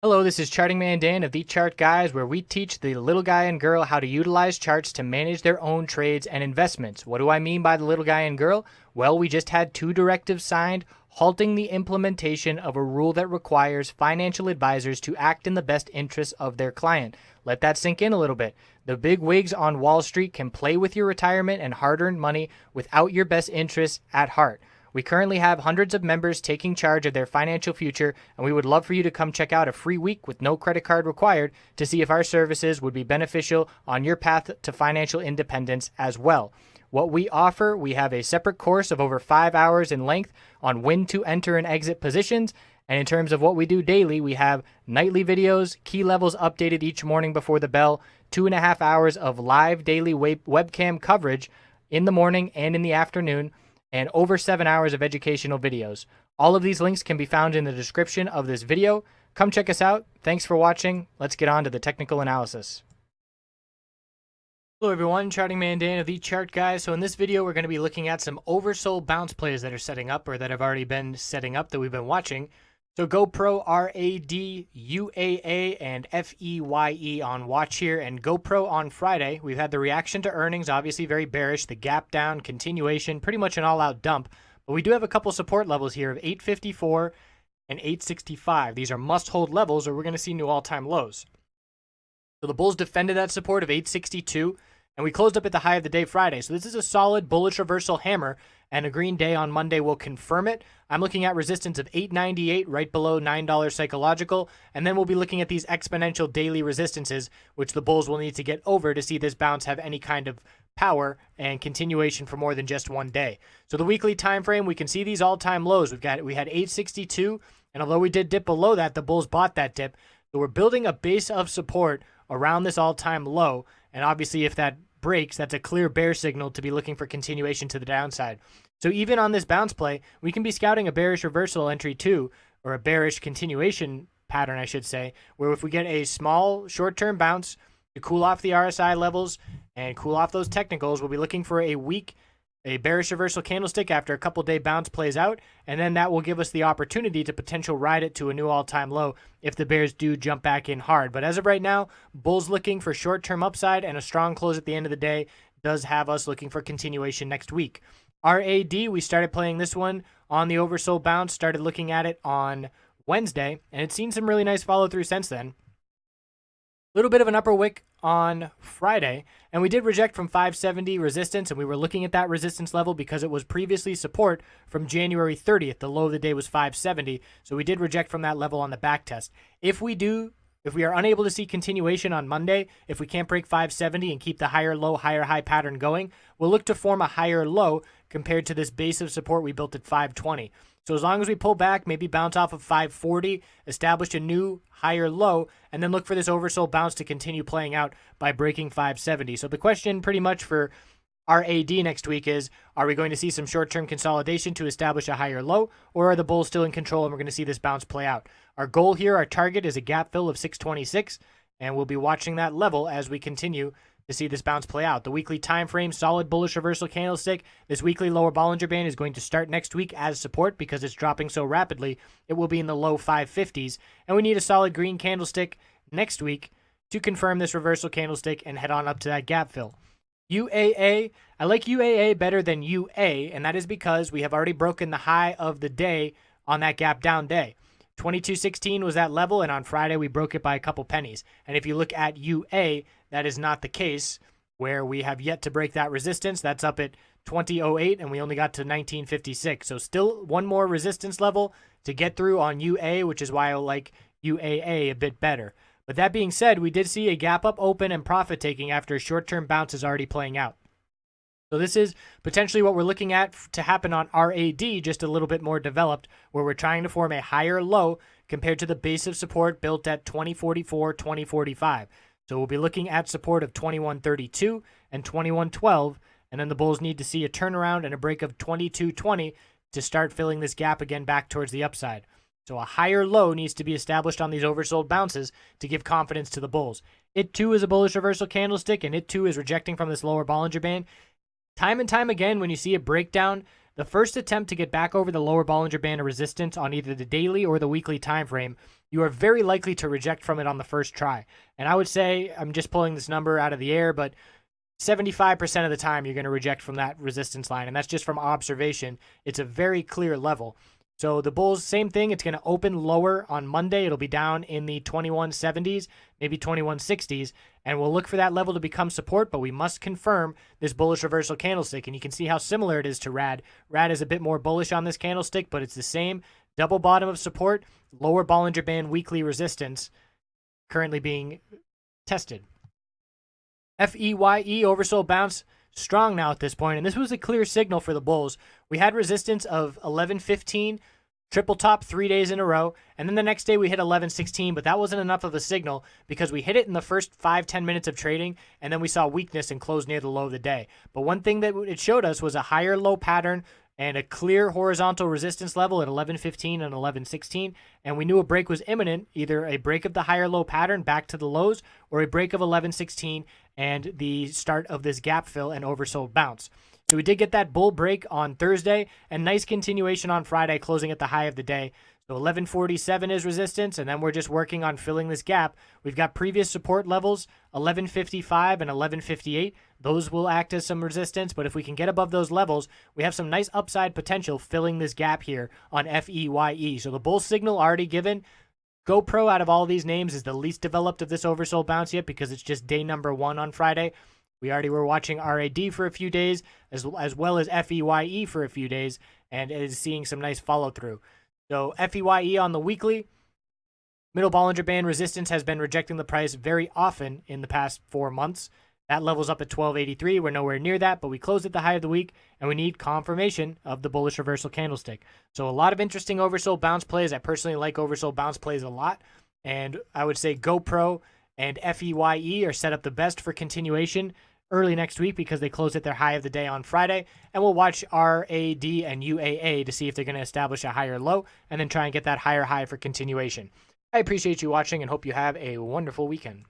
Hello, this is Charting Man Dan of TheChartGuys, where we teach the little guy and girl how to utilize charts to manage their own trades and investments. What do I mean by the little guy and girl? Well, we just had 2 directives signed halting the implementation of a rule that requires financial advisors to act in the best interests of their client. Let that sink in a little bit. The big wigs on Wall Street can play with your retirement and hard-earned money without your best interests at heart. We currently have hundreds of members taking charge of their financial future, and we would love for you to come check out a free week with no credit card required to see if our services would be beneficial on your path to financial independence as well. What we offer, we have a separate course of over 5 hours in length on when to enter and exit positions. And in terms of what we do daily, we have nightly videos, key levels updated each morning before the bell, 2.5 hours of live daily webcam coverage in the morning and in the afternoon, and over 7 hours of educational videos. All of these links can be found in the description of this video. Come check us out. Thanks for watching. Let's get on to the technical analysis. Hello everyone, Charting Man Dan of TheChartGuys. So in this video, we're going to be looking at some oversold bounce plays that are setting up or that have already been setting up that we've been watching. So GPRO RAD, UAA, and FEYE on watch here, and GPRO on Friday. We've had the reaction to earnings, obviously very bearish, the gap down, continuation, pretty much an all-out dump. But we do have a couple support levels here of 854 and 865. These are must-hold levels or we're going to see new all-time lows. So the bulls defended that support of 862, and we closed up at the high of the day Friday. So this is a solid bullish reversal hammer, and a green day on Monday will confirm it. I'm looking at resistance of 898 right below $9 psychological, and then we'll be looking at these exponential daily resistances, which the bulls will need to get over to see this bounce have any kind of power and continuation for more than just one day. So the weekly time frame, we can see these all-time lows. We had 862, and although we did dip below that, the bulls bought that dip. So we're building a base of support around this all-time low, and obviously if that breaks, that's a clear bear signal to be looking for continuation to the downside. So even on this bounce play, we can be scouting a bearish reversal entry too, or a bearish continuation pattern, I should say, where if we get a small short-term bounce to cool off the RSI levels and cool off those technicals, we'll be looking for a bearish reversal candlestick after a couple day bounce plays out, and then that will give us the opportunity to potential ride it to a new all-time low if the bears do jump back in hard. But as of right now, bulls looking for short-term upside, and a strong close at the end of the day does have us looking for continuation next week. RAD, we started playing this one on the oversold bounce, started looking at it on Wednesday, and it's seen some really nice follow-through since then. Little bit of an upper wick on Friday, and we did reject from 570 resistance, and we were looking at that resistance level because it was previously support from January 30th. The low of the day was 570, so we did reject from that level on the back test. If we are unable to see continuation on Monday, if we can't break 570 and keep the higher low, higher high pattern going, we'll look to form a higher low compared to this base of support we built at 520. So as long as we pull back, maybe bounce off of 540, establish a new higher low, and then look for this oversold bounce to continue playing out by breaking 570. So the question pretty much for RAD next week is, are we going to see some short-term consolidation to establish a higher low, or are the bulls still in control and we're going to see this bounce play out? Our goal here, our target is a gap fill of 626, and we'll be watching that level as we continue to see this bounce play out. The weekly time frame, solid bullish reversal candlestick. This weekly lower Bollinger Band is going to start next week as support because it's dropping so rapidly. It will be in the low 550s, and we need a solid green candlestick next week to confirm this reversal candlestick and head on up to that gap fill. UAA, I like UAA better than UA, and that is because we have already broken the high of the day on that gap down day. 2216 was that level, and on Friday we broke it by a couple pennies. And if you look at UA, that is not the case, where we have yet to break that resistance. That's up at 2008, and we only got to 1956. So still one more resistance level to get through on UA, which is why I like UAA a bit better. But that being said, we did see a gap up open and profit taking after a short-term bounce is already playing out. So this is potentially what we're looking at to happen on RAD, just a little bit more developed, where we're trying to form a higher low compared to the base of support built at 2044, 2045. So we'll be looking at support of 2132 and 2112, and then the bulls need to see a turnaround and a break of 2220 to start filling this gap again back towards the upside. So a higher low needs to be established on these oversold bounces to give confidence to the bulls. It too is a bullish reversal candlestick, and it too is rejecting from this lower Bollinger Band. Time and time again, when you see a breakdown The first attempt to get back over the lower Bollinger Band of resistance on either the daily or the weekly time frame, you are very likely to reject from it on the first try. And I would say, I'm just pulling this number out of the air, but 75% of the time you're going to reject from that resistance line, and that's just from observation. It's a very clear level. So the bulls, same thing. It's going to open lower on Monday. It'll be down in the 2170s, maybe 2160s, and we'll look for that level to become support, but we must confirm this bullish reversal candlestick, and you can see how similar it is to RAD. RAD is a bit more bullish on this candlestick, but it's the same. Double bottom of support, lower Bollinger Band weekly resistance currently being tested. FEYE oversold bounce strong now at this point, and this was a clear signal for the bulls. We had resistance of 1115, triple top 3 days in a row, and then the next day we hit 1116, but that wasn't enough of a signal because we hit it in the first 5-10 minutes of trading, and then we saw weakness and closed near the low of the day. But one thing that it showed us was a higher low pattern and a clear horizontal resistance level at 1115 and 1116, and we knew a break was imminent, either a break of the higher low pattern back to the lows or a break of 1116 and the start of this gap fill and oversold bounce. So we did get that bull break on Thursday and nice continuation on Friday, closing at the high of the day. So 1147 is resistance, and then we're just working on filling this gap. We've got previous support levels, 1155 and 1158. Those will act as some resistance, but if we can get above those levels, we have some nice upside potential filling this gap here on FEYE. So the bull signal already given. GoPro out of all these names is the least developed of this oversold bounce yet because it's just day number 1 on Friday. We already were watching RAD for a few days, as well as FEYE for a few days, and it is seeing some nice follow through. So FEYE on the weekly, middle Bollinger Band resistance has been rejecting the price very often in the past 4 months. That level's up at 1283. We're nowhere near that, but we closed at the high of the week, and we need confirmation of the bullish reversal candlestick. So a lot of interesting oversold bounce plays. I personally like oversold bounce plays a lot, and I would say GoPro and FEYE are set up the best for continuation early next week because they close at their high of the day on Friday, and we'll watch RAD and UAA to see if they're going to establish a higher low and then try and get that higher high for continuation. I appreciate you watching and hope you have a wonderful weekend.